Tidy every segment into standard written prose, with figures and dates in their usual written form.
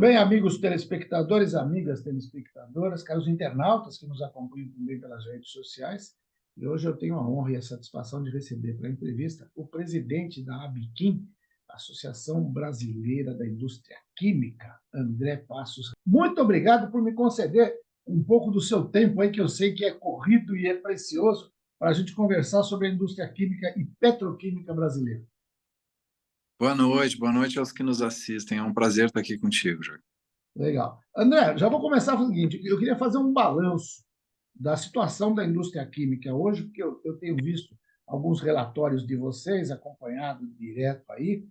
bem, amigos telespectadores, amigas telespectadoras, caros internautas que nos acompanham também pelas redes sociais? E hoje eu tenho a honra e a satisfação de receber para a entrevista o presidente da ABIQUIM, Associação Brasileira da Indústria Química, André Passos. Muito obrigado por me conceder um pouco do seu tempo aí, que eu sei que é corrido e é precioso, para a gente conversar sobre a indústria química e petroquímica brasileira. Boa noite aos que nos assistem. É um prazer estar aqui contigo, Jorge. Legal. André, já vou começar com o seguinte: eu queria fazer um balanço da situação da indústria química hoje, porque eu tenho visto alguns relatórios de vocês, acompanhado direto aí,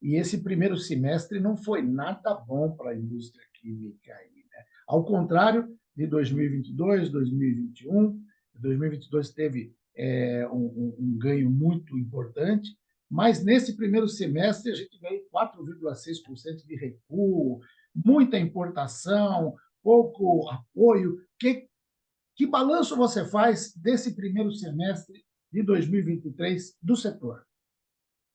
e esse primeiro semestre não foi nada bom para a indústria química aí, né? Ao contrário de 2022, 2021, 2022 teve um ganho muito importante, mas nesse primeiro semestre a gente veio 4,6% de recuo, muita importação, pouco apoio. Que balanço você faz desse primeiro semestre de 2023 do setor?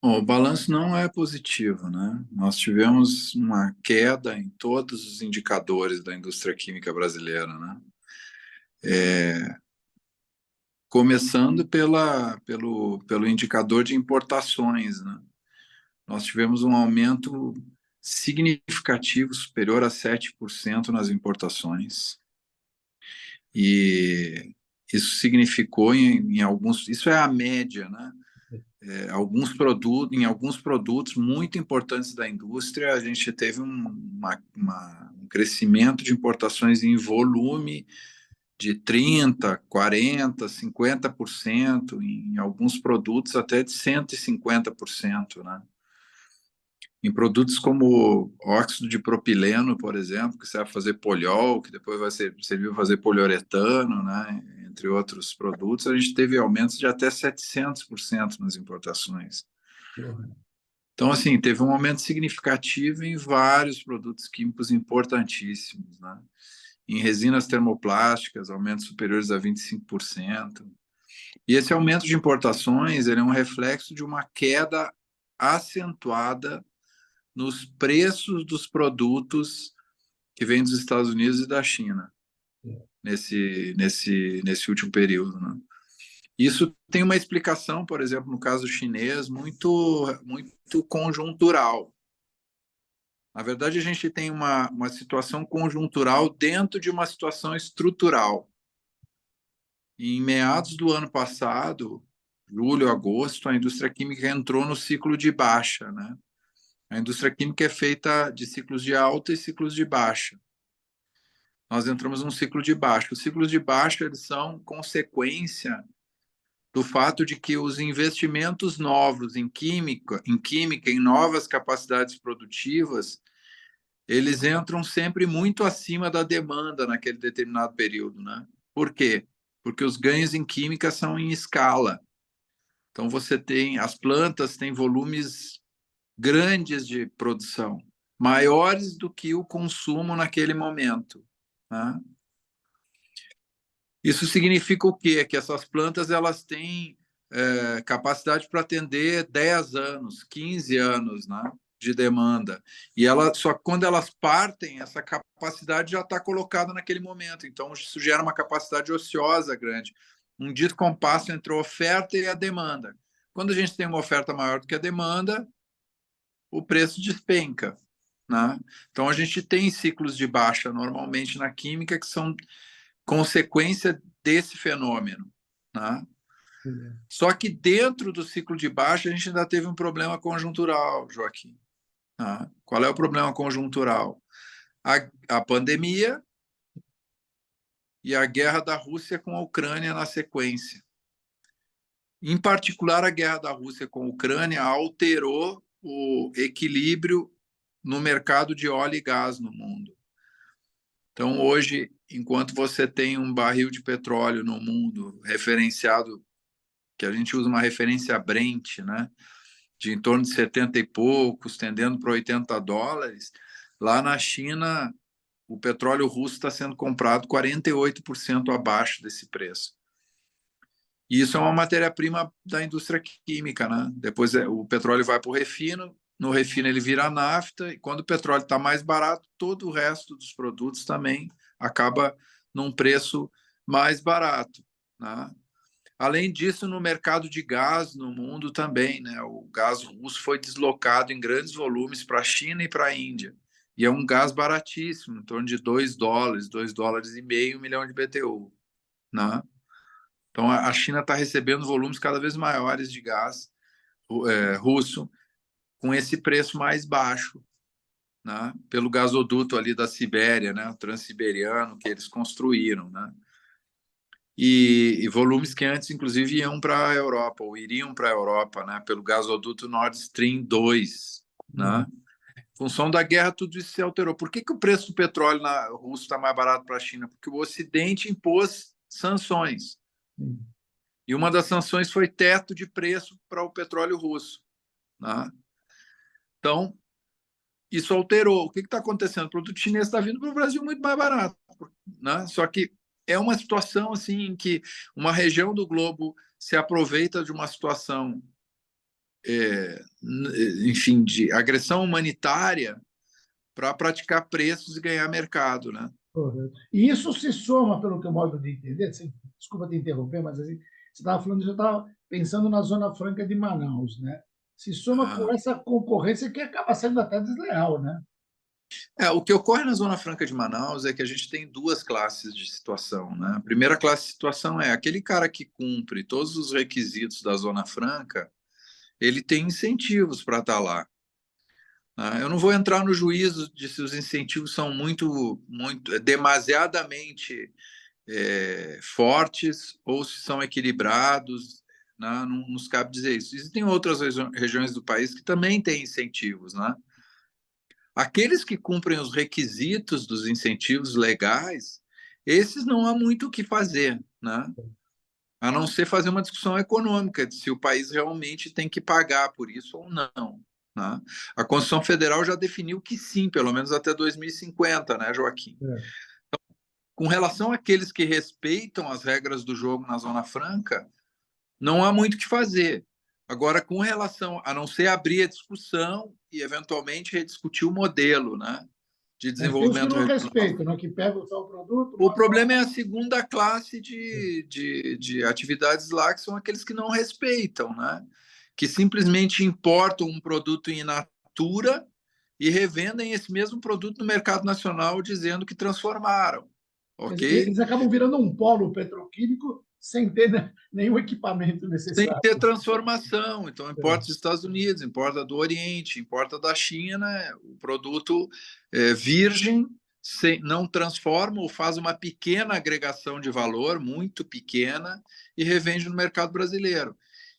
Bom, o balanço não é positivo, né? Nós tivemos uma queda em todos os indicadores da indústria química brasileira, né? Começando pelo indicador de importações, né? Nós tivemos um aumento significativo, superior a 7% nas importações. E isso significou em alguns... Isso é a média, né? Em alguns produtos muito importantes da indústria, a gente teve um crescimento de importações em volume de 30%, 40%, 50%, em alguns produtos até de 150%, né? Em produtos como óxido de propileno, por exemplo, que serve para fazer poliol, que depois vai servir para fazer poliuretano, né? Entre outros produtos, a gente teve aumentos de até 700% nas importações. Então, assim, teve um aumento significativo em vários produtos químicos importantíssimos, né? Em resinas termoplásticas, aumentos superiores a 25%. E esse aumento de importações, ele é um reflexo de uma queda acentuada nos preços dos produtos que vêm dos Estados Unidos e da China nesse último período, né? Isso tem uma explicação, por exemplo, no caso chinês, muito conjuntural. Na verdade, a gente tem uma situação conjuntural dentro de uma situação estrutural. Em meados do ano passado, julho, agosto, a indústria química entrou no ciclo de baixa, né? A indústria química é feita de ciclos de alta e ciclos de baixa. Nós entramos num ciclo de baixa. Os ciclos de baixa, eles são consequência do fato de que os investimentos novos em química, em novas capacidades produtivas, eles entram sempre muito acima da demanda naquele determinado período, né? Por quê? Porque os ganhos em química são em escala. Então as plantas têm volumes grandes de produção, maiores do que o consumo naquele momento, né? Isso significa o quê? Que essas plantas elas têm capacidade para atender 10 anos, 15 anos, né, de demanda. E só quando elas partem, essa capacidade já está colocada naquele momento. Então, isso gera uma capacidade ociosa grande. Um descompasso entre a oferta e a demanda. Quando a gente tem uma oferta maior do que a demanda, o preço despenca, né? Então, a gente tem ciclos de baixa, normalmente, na química, que são consequência desse fenômeno, né? Só que dentro do ciclo de baixa a gente ainda teve um problema conjuntural, Joaquim, né? Qual é o problema conjuntural? A pandemia e a guerra da Rússia com a Ucrânia na sequência. Em particular, a guerra da Rússia com a Ucrânia alterou o equilíbrio no mercado de óleo e gás no mundo. Então, hoje, enquanto você tem um barril de petróleo no mundo referenciado, que a gente usa uma referência Brent, né, de em torno de 70 e poucos, tendendo para $80, lá na China, o petróleo russo está sendo comprado 48% abaixo desse preço. E isso é uma matéria-prima da indústria química, né? Depois o petróleo vai para o refino, no refino ele vira nafta, e quando o petróleo está mais barato, todo o resto dos produtos também acaba num preço mais barato, né? Além disso, no mercado de gás no mundo também, né? O gás russo foi deslocado em grandes volumes para a China e para a Índia. E é um gás baratíssimo, em torno de $2, $2,5 um milhão de BTU, né? Então, a China está recebendo volumes cada vez maiores de gás russo com esse preço mais baixo, né? Pelo gasoduto ali da Sibéria, né? O Transiberiano que eles construíram, né? E volumes que antes, inclusive, iam para a Europa, ou iriam para a Europa, né? Pelo gasoduto Nord Stream 2, né? Em função da guerra, tudo isso se alterou. Por que o preço do petróleo russo está mais barato para a China? Porque o Ocidente impôs sanções. E uma das sanções foi teto de preço para o petróleo russo, né? Então, isso alterou. O que está acontecendo? O produto chinês está vindo para o Brasil muito mais barato, né? Só que é uma situação assim em que uma região do globo se aproveita de uma situação, enfim, de agressão humanitária para praticar preços e ganhar mercado, né? Correto. E isso se soma, pelo que eu modo de entender, assim, desculpa te interromper, mas assim, você estava falando, eu estava pensando na Zona Franca de Manaus, né? Se soma com Ah. essa concorrência que acaba sendo até desleal, né? O que ocorre na Zona Franca de Manaus é que a gente tem duas classes de situação, né? A primeira classe de situação é aquele cara que cumpre todos os requisitos da Zona Franca, ele tem incentivos para estar lá. Eu não vou entrar no juízo de se os incentivos são demasiadamente fortes ou se são equilibrados, né? Não nos cabe dizer isso. Existem outras regiões do país que também têm incentivos, né? Aqueles que cumprem os requisitos dos incentivos legais, esses não há muito o que fazer, né? A não ser fazer uma discussão econômica de se o país realmente tem que pagar por isso ou não, né? A Constituição Federal já definiu que sim, pelo menos até 2050, né, Joaquim? Com relação àqueles que respeitam as regras do jogo na Zona Franca, não há muito o que fazer. Agora, com relação a não ser abrir a discussão e, eventualmente, rediscutir o modelo, né, de Mas tem os que desenvolvimento não regional. respeitam, né? Que pegam só o produto, O mandam problema é a segunda classe de atividades lá, que são aqueles que não respeitam, né? Que simplesmente importam um produto in natura e revendem esse mesmo produto no mercado nacional dizendo que transformaram, quer dizer, ok? eles acabam virando um polo petroquímico sem ter, né, nenhum equipamento Sem necessário. ter transformação. Então, importa dos Estados Unidos, importa do Oriente, importa da China, o produto virgem, não transforma ou faz uma pequena agregação de valor, muito pequena, e revende no mercado brasileiro.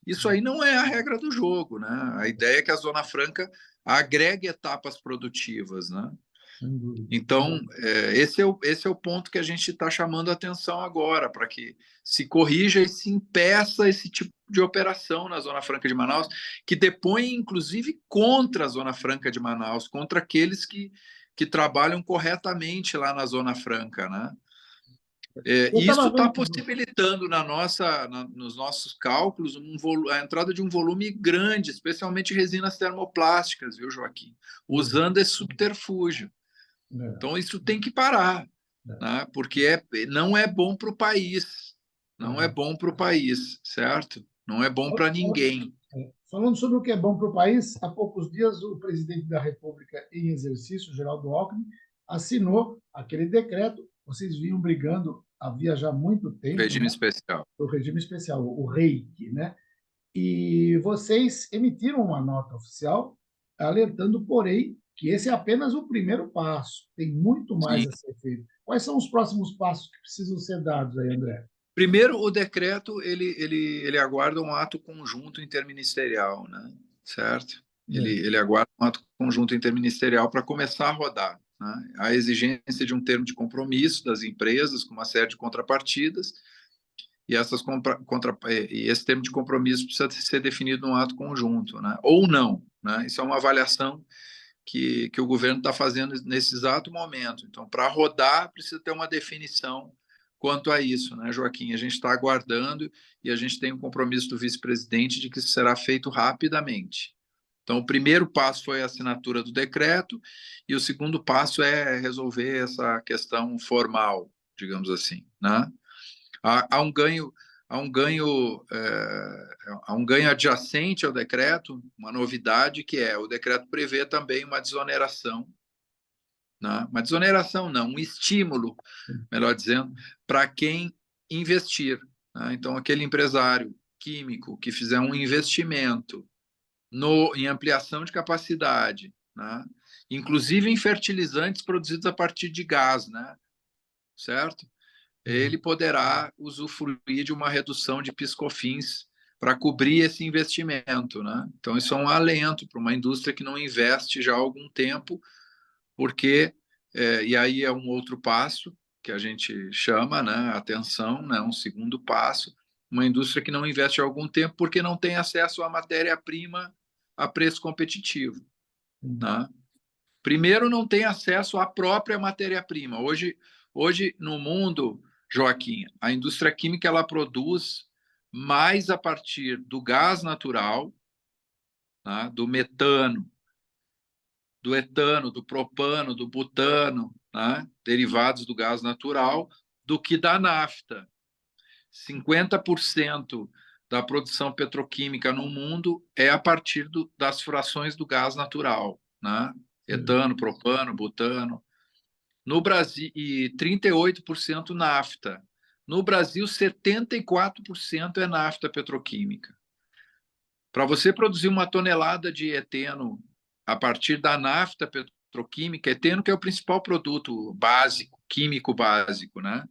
Isso aí não é a regra do jogo, né? A ideia é que a Zona Franca agregue etapas produtivas, né? Então, esse é o ponto que a gente está chamando a atenção agora, para que se corrija e se impeça esse tipo de operação na Zona Franca de Manaus, que depõe, inclusive, contra a Zona Franca de Manaus, contra aqueles que trabalham corretamente lá na Zona Franca, né? Eu Isso estava está vendo. possibilitando nos nossos cálculos a entrada de um volume grande, especialmente resinas termoplásticas, viu, Joaquim? Usando esse subterfúgio. Então, isso tem que parar, né? Porque não é bom para o país. Não é bom para o país, certo? Não é bom para ninguém. Falando sobre o que é bom para o país, há poucos dias o presidente da República em exercício, Geraldo Alckmin, assinou aquele decreto. Vocês vinham brigando havia já muito tempo, Regime né, especial. o regime especial, o REIQ, né? E vocês emitiram uma nota oficial alertando, porém, que esse é apenas o primeiro passo. Tem muito mais Sim. a ser feito. Quais são os próximos passos que precisam ser dados aí, André? Primeiro, o decreto ele aguarda um ato conjunto interministerial, né? Certo? Ele aguarda um ato conjunto interministerial para começar a rodar, né? A exigência de um termo de compromisso das empresas com uma série de contrapartidas e e esse termo de compromisso precisa ser definido num ato conjunto, né? Ou não, né? Isso é uma avaliação que o governo está fazendo nesse exato momento. Então, para rodar, precisa ter uma definição quanto a isso, né, Joaquim? A gente está aguardando e a gente tem um compromisso do vice-presidente de que isso será feito rapidamente. Então, o primeiro passo foi a assinatura do decreto e o segundo passo é resolver essa questão formal, digamos assim, né? Há um ganho, há um ganho, há um ganho adjacente ao decreto, uma novidade que o decreto prevê também uma desoneração, né? Uma desoneração não, um estímulo, melhor dizendo, para quem investir, né? Então, aquele empresário químico que fizer um investimento em ampliação de capacidade, né? Inclusive em fertilizantes produzidos a partir de gás, né? Certo? Ele poderá usufruir de uma redução de PIS/COFINS para cobrir esse investimento, né? Então, isso é um alento para uma indústria que não investe já há algum tempo, porque, e aí é um outro passo que a gente chama, né, atenção, né, um segundo passo, uma indústria que não investe há algum tempo porque não tem acesso à matéria-prima a preço competitivo, né? Primeiro, não tem acesso à própria matéria-prima. Hoje, no mundo, Joaquim, a indústria química ela produz mais a partir do gás natural, né, do metano, do etano, do propano, do butano, né, derivados do gás natural, do que da nafta. 50% da produção petroquímica no mundo é a partir das frações do gás natural, né? Etano, propano, butano. No Brasil, e 38% nafta. No Brasil, 74% é nafta petroquímica. Para você produzir uma tonelada de eteno a partir da nafta petroquímica, eteno que é o principal produto básico, químico básico, né?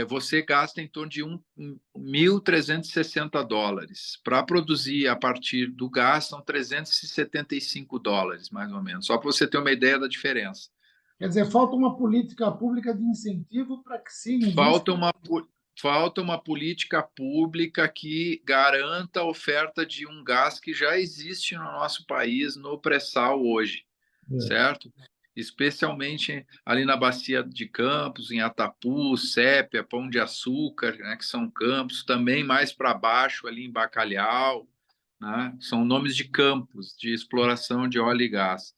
Você gasta em torno de $1.360. Para produzir a partir do gás, são $375, mais ou menos. Só para você ter uma ideia da diferença. Quer dizer, falta uma política pública de incentivo para que se Falta invista. uma política pública que garanta a oferta de um gás que já existe no nosso país, no pré-sal hoje, certo? Especialmente ali na Bacia de Campos, em Atapu, Sépia, Pão de Açúcar, né, que são campos, também mais para baixo, ali em Bacalhau, né? São nomes de campos de exploração de óleo e gás,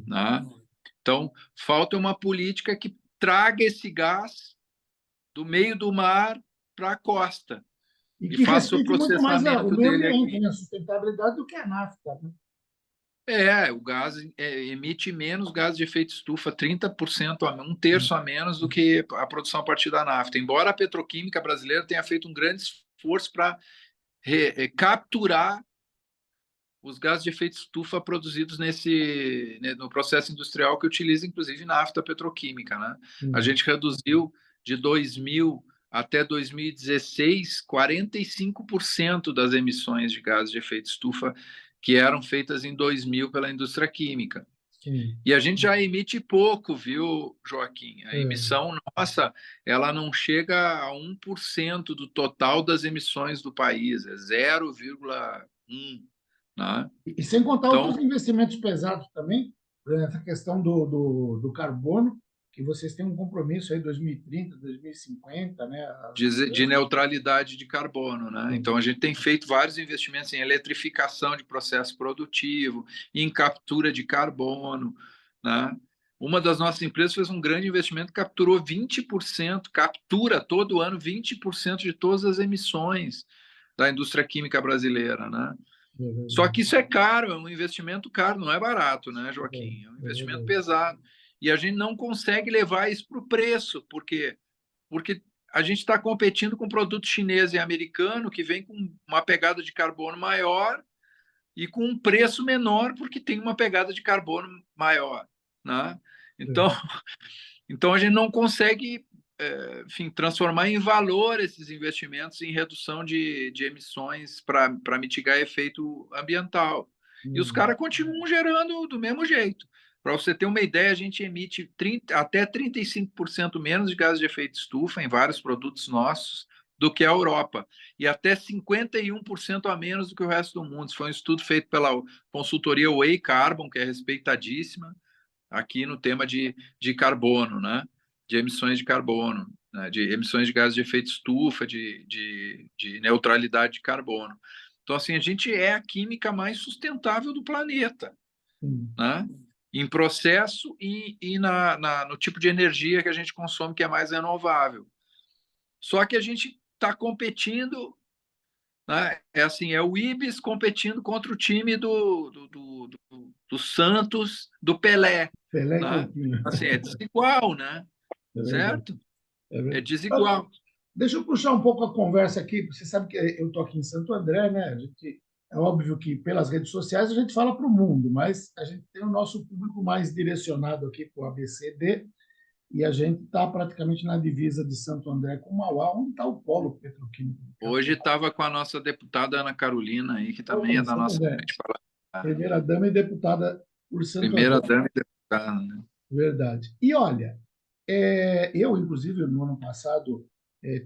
né? Então, falta uma política que traga esse gás do meio do mar para a costa E e que faça o respeite muito mais o processamento meio dele ambiente, aqui. né? A sustentabilidade do que a nafta. Né? O gás emite menos gás de efeito estufa, 30% um terço a menos do que a produção a partir da nafta. Embora a petroquímica brasileira tenha feito um grande esforço para capturar os gases de efeito estufa produzidos no processo industrial que utiliza, inclusive, nafta petroquímica, né? A gente reduziu de 2000 até 2016, 45% das emissões de gases de efeito estufa que eram feitas em 2000 pela indústria química. Sim. E a gente já emite pouco, viu, Joaquim? A emissão nossa, ela não chega a 1% do total das emissões do país, é 0,1%. Né? E sem contar Então, outros investimentos pesados também, por exemplo, essa questão do carbono, que vocês têm um compromisso aí 2030, 2050, né? de neutralidade de carbono, né? Então a gente tem feito vários investimentos em eletrificação de processo produtivo, em captura de carbono, né? Uma das nossas empresas fez um grande investimento, capturou 20%, captura todo ano 20% de todas as emissões da indústria química brasileira, né? Só que isso é caro, é um investimento caro, não é barato, né, Joaquim? É um investimento pesado. E a gente não consegue levar isso para o preço, porque a gente está competindo com produto chinês e americano que vem com uma pegada de carbono maior e com um preço menor porque tem uma pegada de carbono maior, né? Então, então a gente não consegue, enfim, transformar em valor esses investimentos em redução de emissões para mitigar efeito ambiental. E os caras continuam gerando do mesmo jeito. Para você ter uma ideia, a gente emite até 35% menos de gases de efeito estufa em vários produtos nossos do que a Europa, e até 51% a menos do que o resto do mundo. Isso foi um estudo feito pela consultoria Way Carbon, que é respeitadíssima aqui no tema de carbono, né? De emissões de carbono, né? De emissões de gases de efeito estufa, de neutralidade de carbono. Então, assim, a gente é a química mais sustentável do planeta, Sim. né? Em processo e no tipo de energia que a gente consome, que é mais renovável. Só que a gente está competindo, né? É assim, é o Ibis competindo contra o time do Santos, do Pelé, Pelé e né? Coutinho. Assim, é desigual, né? É verdade. Certo? É É verdade. Então, desigual. deixa eu puxar um pouco a conversa aqui. Você sabe que eu estou aqui em Santo André, né? É óbvio que pelas redes sociais a gente fala para o mundo, mas a gente tem o nosso público mais direcionado aqui para o ABCD e a gente está praticamente na divisa de Santo André com Mauá, onde está o polo petroquímico de Hoje Capital. estava com a nossa deputada Ana Carolina aí, que também Olha, é da Santo nossa André, frente parlamentar. primeira-dama e deputada por Santo Primeira André. dama e deputada, né? Verdade. E olha, eu, inclusive, no ano passado,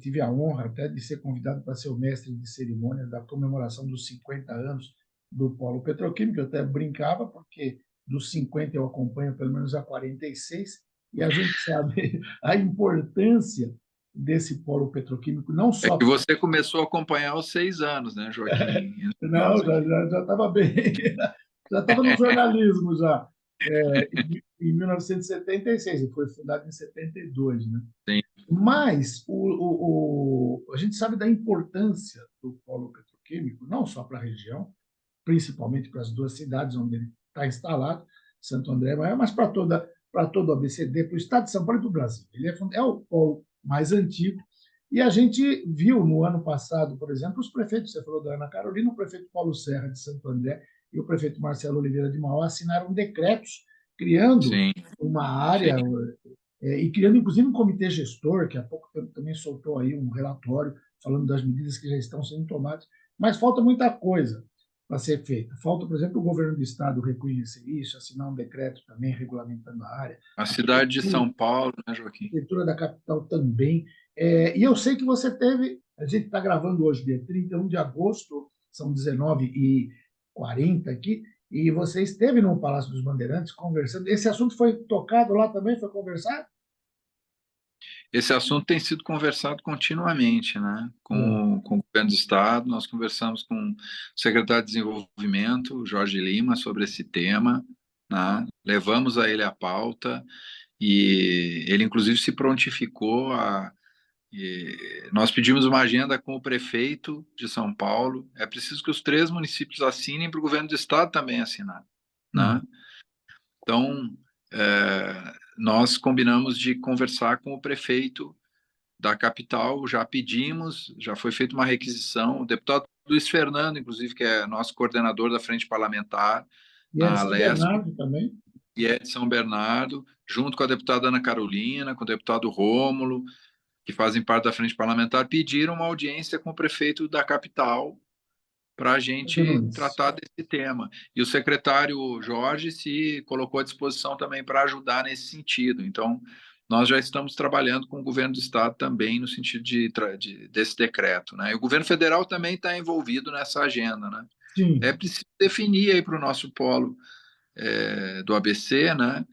tive a honra até de ser convidado para ser o mestre de cerimônia da comemoração dos 50 anos do Polo Petroquímico. Eu até brincava, porque dos 50 eu acompanho pelo menos há 46, e a gente sabe a importância desse polo petroquímico, não É só. que você começou a acompanhar aos 6 anos, né, Joaquim? Entre Não, nós já aqui. estava bem, já estava no jornalismo já. Em 1976, ele foi fundado em 72, né? Sim, Mas a gente sabe da importância do polo petroquímico, não só para a região, principalmente para as duas cidades onde ele está instalado, Santo André e Maior, mas para todo o ABCD, para o estado de São Paulo e para o Brasil. Ele é o polo mais antigo. E a gente viu no ano passado, por exemplo, os prefeitos, você falou da Ana Carolina, o prefeito Paulo Serra de Santo André e o prefeito Marcelo Oliveira de Mauá assinaram decretos criando sim, uma sim. área e criando inclusive um comitê gestor, que há pouco tempo também soltou aí um relatório falando das medidas que já estão sendo tomadas, mas falta muita coisa para ser feita. Falta, por exemplo, o governo do estado reconhecer isso, assinar um decreto também regulamentando a área, A a cidade de prefeitura, São Paulo, né, a Joaquim? prefeitura da capital também. E eu sei que você teve, a gente está gravando hoje, dia 31 de agosto, são 19h40 aqui, e você esteve no Palácio dos Bandeirantes conversando. Esse assunto foi tocado lá também, foi conversado? Esse assunto tem sido conversado continuamente, né? Com o governo do Estado, nós conversamos com o secretário de Desenvolvimento, Jorge Lima, sobre esse tema, né? Levamos a ele a pauta e ele, inclusive, se prontificou a. Nós pedimos uma agenda com o prefeito de São Paulo. É preciso que os 3 municípios assinem para o governo do Estado também assinar, né? Então, nós combinamos de conversar com o prefeito da capital, já pedimos, já foi feita uma requisição. O deputado Luiz Fernando, inclusive, que é nosso coordenador da frente parlamentar E é de na São Leste, Bernardo também? e é de São Bernardo, junto com a deputada Ana Carolina, com o deputado Rômulo, que fazem parte da frente parlamentar, pediram uma audiência com o prefeito da capital para a Pedro gente Nunes. tratar desse tema. E o secretário Jorge se colocou à disposição também para ajudar nesse sentido. Então, nós já estamos trabalhando com o governo do estado também no sentido desse decreto, né? E o governo federal também está envolvido nessa agenda, né? É Sim, preciso definir aí para o nosso polo do ABC, né?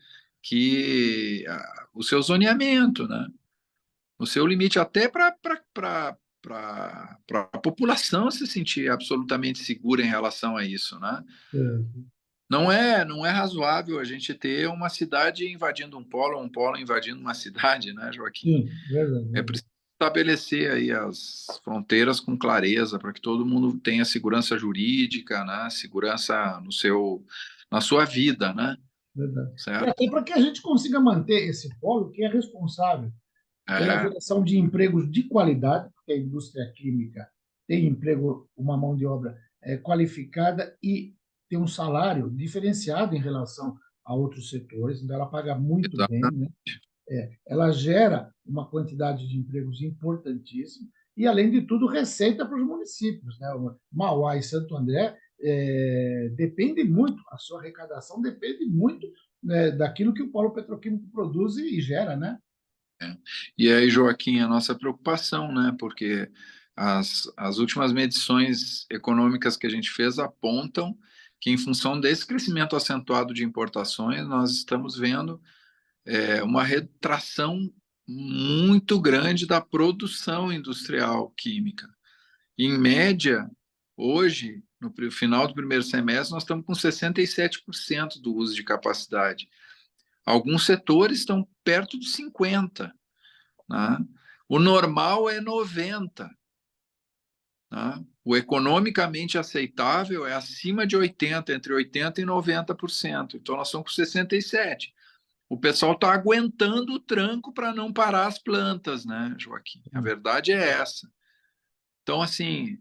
Que o seu zoneamento, né? O seu limite até para a população se sentir absolutamente segura em relação a isso, né? é, Não é razoável a gente ter uma cidade invadindo um polo invadindo uma cidade, né, Joaquim? sim, verdade, É verdade. preciso estabelecer aí as fronteiras com clareza para que todo mundo tenha segurança jurídica, né? Segurança na sua vida, né? Verdade. E Certo? até para que a gente consiga manter esse polo que é responsável pela É, geração de empregos de qualidade, porque a indústria química tem emprego, uma mão de obra qualificada e tem um salário diferenciado em relação a outros setores, então ela paga muito bem, exatamente. né? Ela gera uma quantidade de empregos importantíssima e, além de tudo, receita para os municípios, né? Mauá e Santo André depende muito, a sua arrecadação depende muito, né, daquilo que o polo petroquímico produz e gera, né? É. E aí, Joaquim, a nossa preocupação, né? Porque as últimas medições econômicas que a gente fez apontam que, em função desse crescimento acentuado de importações, nós estamos vendo uma retração muito grande da produção industrial química. Em média, hoje, no final do primeiro semestre, nós estamos com 67% do uso de capacidade. Alguns setores estão perto de 50%. Né? O normal é 90%. Né? O economicamente aceitável é acima de 80%, entre 80% e 90%. Então, nós estamos com 67%. O pessoal está aguentando o tranco para não parar as plantas, né, Joaquim? A verdade é essa. Então, assim,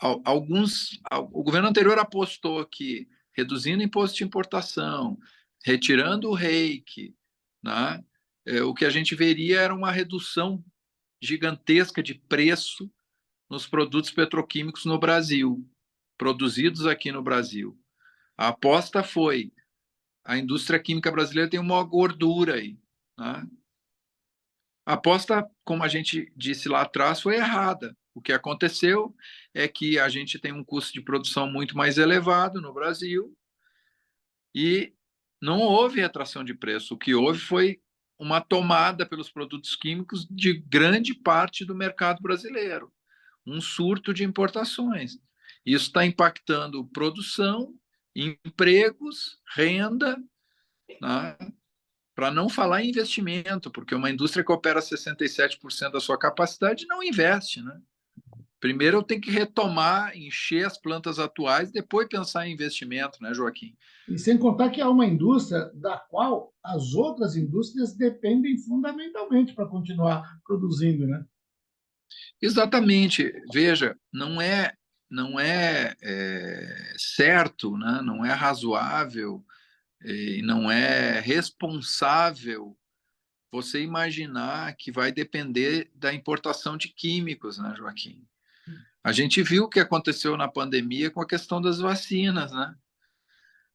o governo anterior apostou que reduzindo o imposto de importação, retirando o reiki, né, o que a gente veria era uma redução gigantesca de preço nos produtos petroquímicos no Brasil, produzidos aqui no Brasil. A aposta foi: a indústria química brasileira tem uma gordura aí. Né? A aposta, como a gente disse lá atrás, foi errada. O que aconteceu é que a gente tem um custo de produção muito mais elevado no Brasil e não houve retração de preço. O que houve foi uma tomada pelos produtos químicos de grande parte do mercado brasileiro, um surto de importações. Isso está impactando produção, empregos, renda, né? Para não falar em investimento, porque uma indústria que opera 67% da sua capacidade não investe, né? Primeiro eu tenho que retomar, encher as plantas atuais, depois pensar em investimento, né, Joaquim? E sem contar que é uma indústria da qual as outras indústrias dependem fundamentalmente para continuar produzindo, né? Exatamente. Veja, certo, né? Não é razoável e não é responsável você imaginar que vai depender da importação de químicos, né, Joaquim? A gente viu o que aconteceu na pandemia com a questão das vacinas, né?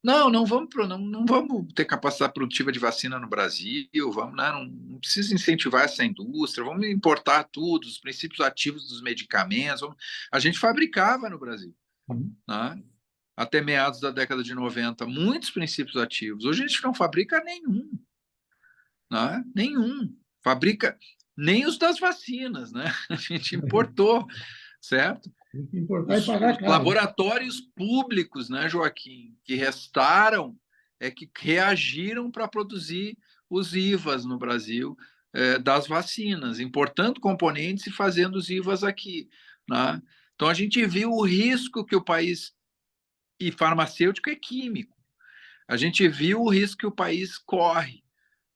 Não, não vamos ter capacidade produtiva de vacina no Brasil, vamos, né, não precisa incentivar essa indústria, vamos importar tudo, os princípios ativos dos medicamentos. A gente fabricava no Brasil, né? Até meados da década de 90, muitos princípios ativos. Hoje a gente não fabrica nenhum, né? Nenhum. Fabrica nem os das vacinas, né? A gente importou, certo? Tem que importar e Os pagar caro. laboratórios públicos, né, Joaquim, que restaram, que reagiram para produzir os IVAs no Brasil das vacinas, importando componentes e fazendo os IVAs aqui. Né? Então, a gente viu o risco que o país, e farmacêutico é químico, a gente viu o risco que o país corre,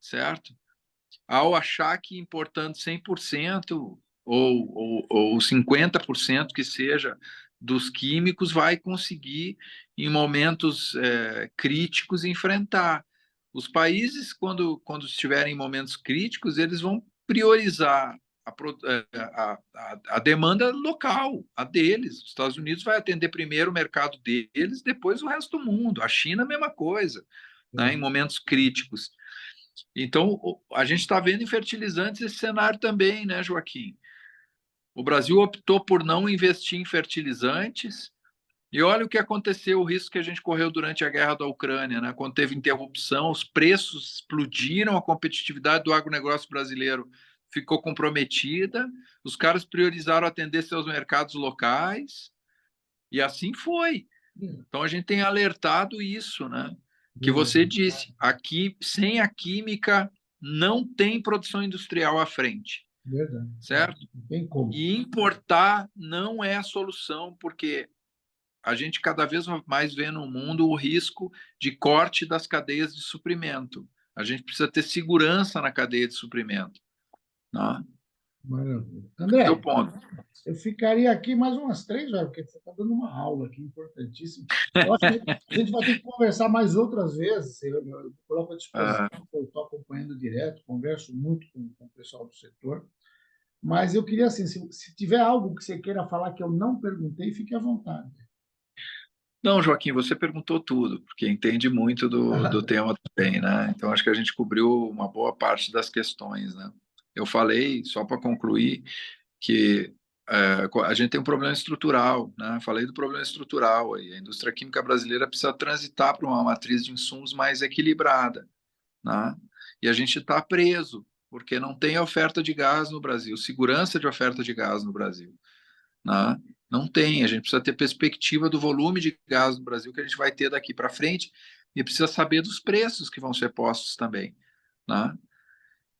certo? Ao achar que importando 100% ou 50% que seja dos químicos vai conseguir, em momentos críticos, enfrentar. Os países, quando estiverem em momentos críticos, eles vão priorizar a demanda local, a deles. Os Estados Unidos vai atender primeiro o mercado deles, depois o resto do mundo. A China, a mesma coisa, né, em momentos críticos. Então, a gente está vendo em fertilizantes esse cenário também, né, Joaquim? O Brasil optou por não investir em fertilizantes, e olha o que aconteceu, o risco que a gente correu durante a guerra da Ucrânia, né? Quando teve interrupção, os preços explodiram, a competitividade do agronegócio brasileiro ficou comprometida, os caras priorizaram atender seus mercados locais, e assim foi. Então, a gente tem alertado isso, né? Que você disse, aqui, sem a química, não tem produção industrial à frente, Verdade. certo? Não tem como. E importar não é a solução, porque a gente cada vez mais vê no mundo o risco de corte das cadeias de suprimento. A gente precisa ter segurança na cadeia de suprimento. Né? Maravilha. Esse é o André, ponto. eu ficaria aqui mais umas 3 horas, porque você está dando uma aula aqui importantíssima. Eu acho que a gente vai ter que conversar mais outras vezes. Eu coloco à disposição, eu estou acompanhando direto, converso muito com o pessoal do setor. Mas eu queria, assim, se tiver algo que você queira falar que eu não perguntei, fique à vontade. Não, Joaquim, você perguntou tudo, porque entende muito do tema também, né? Então, acho que a gente cobriu uma boa parte das questões, né? Eu falei, só para concluir, que a gente tem um problema estrutural, né? Falei do problema estrutural aí. A indústria química brasileira precisa transitar para uma matriz de insumos mais equilibrada, né? E a gente está preso, porque não tem oferta de gás no Brasil, segurança de oferta de gás no Brasil, né? Não tem. A gente precisa ter perspectiva do volume de gás no Brasil que a gente vai ter daqui para frente e precisa saber dos preços que vão ser postos também, né?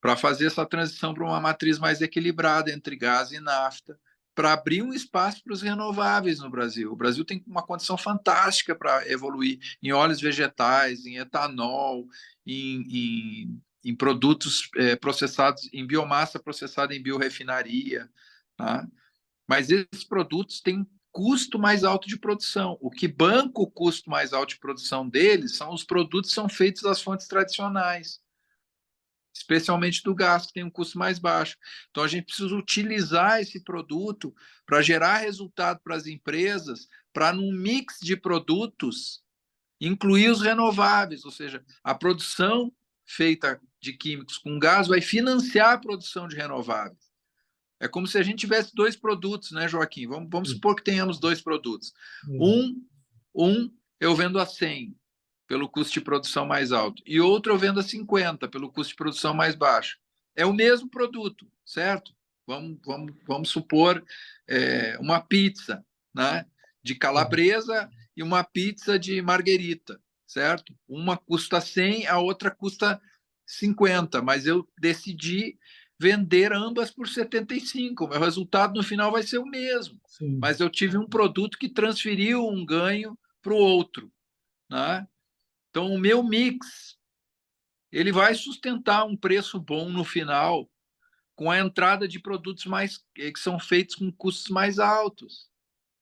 Para fazer essa transição para uma matriz mais equilibrada entre gás e nafta, para abrir um espaço para os renováveis no Brasil. O Brasil tem uma condição fantástica para evoluir em óleos vegetais, em etanol, em produtos processados, em biomassa processada em biorefinaria, tá? Mas esses produtos têm um custo mais alto de produção. O que banca o custo mais alto de produção deles são os produtos que são feitos das fontes tradicionais, especialmente do gás, que tem um custo mais baixo. Então, a gente precisa utilizar esse produto para gerar resultado para as empresas, para, num mix de produtos, incluir os renováveis, ou seja, a produção feita de químicos com gás vai financiar a produção de renováveis. É como se a gente tivesse dois produtos, né, Joaquim? Vamos supor que tenhamos dois produtos. Um eu vendo a 100 pelo custo de produção mais alto e outro eu vendo a 50 pelo custo de produção mais baixo. É o mesmo produto, certo? Vamos supor uma pizza, né, de calabresa e uma pizza de marguerita, certo? Uma custa 100, a outra custa 50, mas eu decidi vender ambas por 75. O meu resultado no final vai ser o mesmo. Sim. Mas eu tive um produto que transferiu um ganho para o outro, né? Então, o meu mix ele vai sustentar um preço bom no final com a entrada de produtos que são feitos com custos mais altos.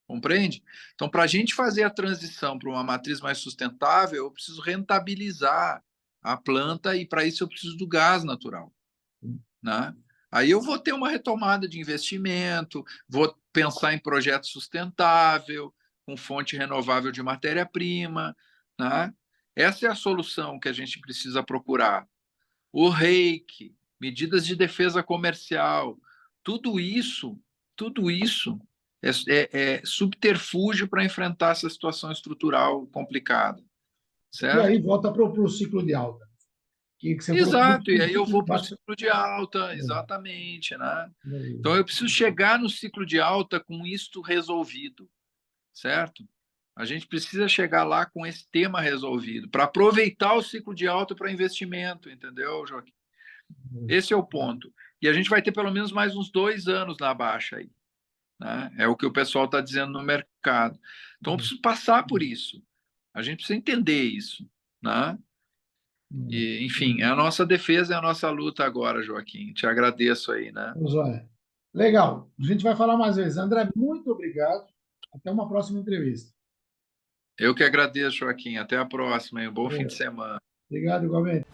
Compreende? Então, para a gente fazer a transição para uma matriz mais sustentável, eu preciso rentabilizar a planta e, para isso, eu preciso do gás natural, né? Aí eu vou ter uma retomada de investimento, vou pensar em projeto sustentável, com fonte renovável de matéria-prima, né? Essa é a solução que a gente precisa procurar. O REIQ, medidas de defesa comercial, tudo isso é subterfúgio para enfrentar essa situação estrutural complicada, E aí certo? volta para o ciclo de alta. Que você falou Exato, e que aí eu ciclo de vou para o baixa. ciclo de alta, exatamente, né? Então eu preciso chegar no ciclo de alta com isto resolvido, certo? A gente precisa chegar lá com esse tema resolvido, para aproveitar o ciclo de alta para investimento, entendeu, Joaquim? Esse é o ponto. E a gente vai ter pelo menos mais uns 2 anos na baixa aí, né? É o que o pessoal está dizendo no mercado. Então eu preciso passar por isso. A gente precisa entender isso, né? E, enfim, é a nossa defesa, é a nossa luta agora, Joaquim. Te agradeço aí, né? Joia. Legal. A gente vai falar mais vezes. André, muito obrigado. Até uma próxima entrevista. Eu que agradeço, Joaquim. Até a próxima, hein? Um bom fim de semana. Obrigado, igualmente.